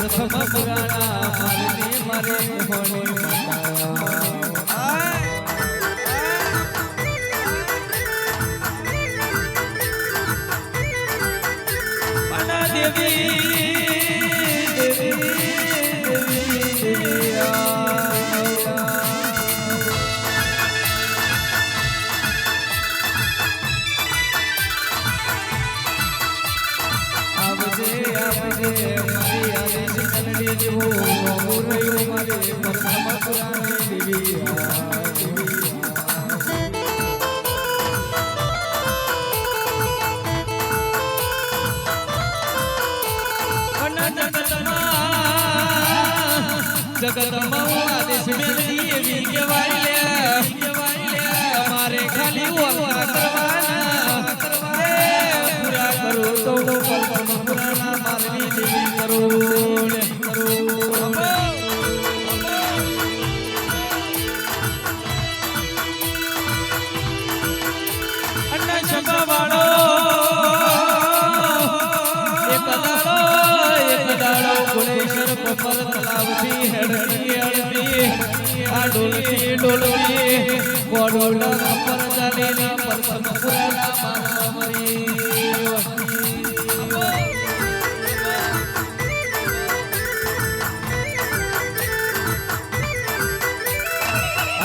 પ્રથમ પુરાણા મારી મારે મોહની જગતમાં આદેશ મેળવી એવી કહેવાય લે અમારે ખાલી ઓળખા કરવાના પૂરા કરો તો પુરાણા મારવી દેવી કરો અન્ના છબા વાળો એક દાડો ગુણેશ્વર પર તલાવથી હેડતી અડતી આ ડોલતી ગોડોડા પર ચાલીને પ્રથમ પુરાણા મારવા મરી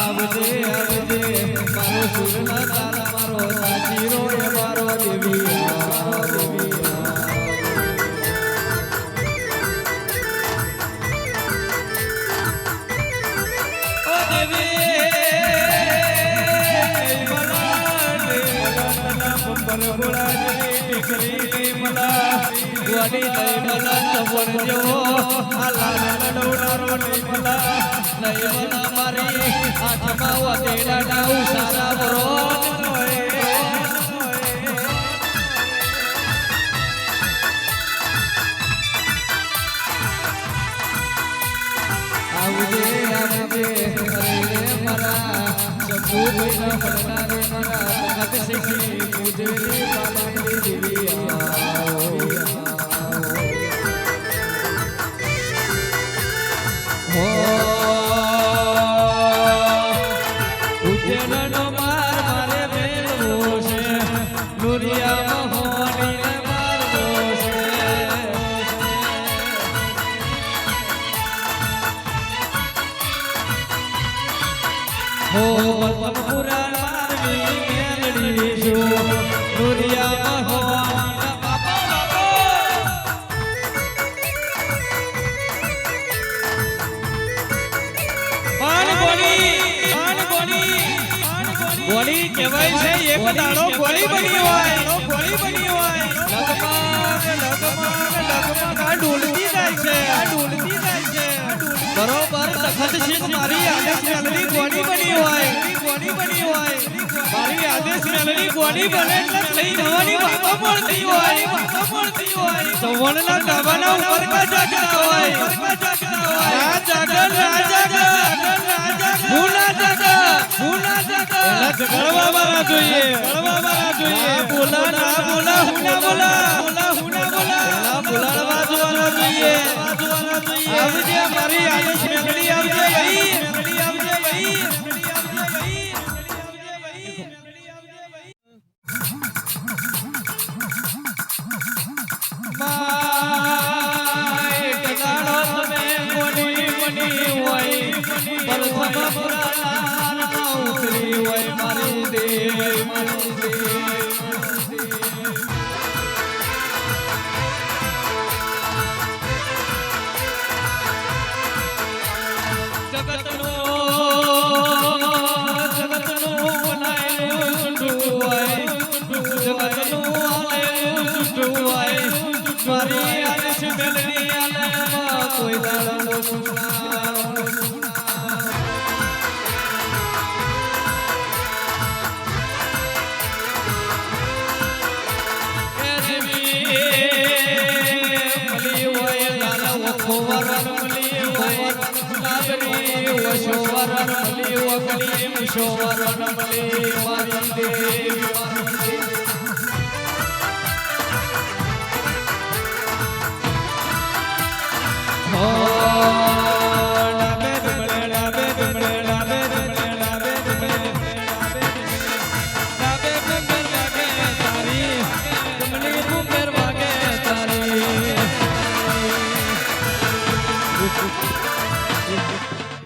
આવજે મારો સુરના તારા મારો સાચીરો એ મારો દેવી ગોળી કહેવાય છે એક દાડો ગોળી બની હોય લગમાં ડોલતી જાય છે બરોબર તખત છે મારી આદેશ મેલની ગોળી બની હોય મારી આદેશ મેલની ગોળી બને એટલે થઈ જવાની વાતો પડતી હોય સવણના ડાબાના ઉપર કા જાગતા હોય ગળવા મારા જોઈએ બોલા ના બોલા બોલાડવા જોવાના જોઈએ આવજે મારી આદેશ મેલડી આવજે Show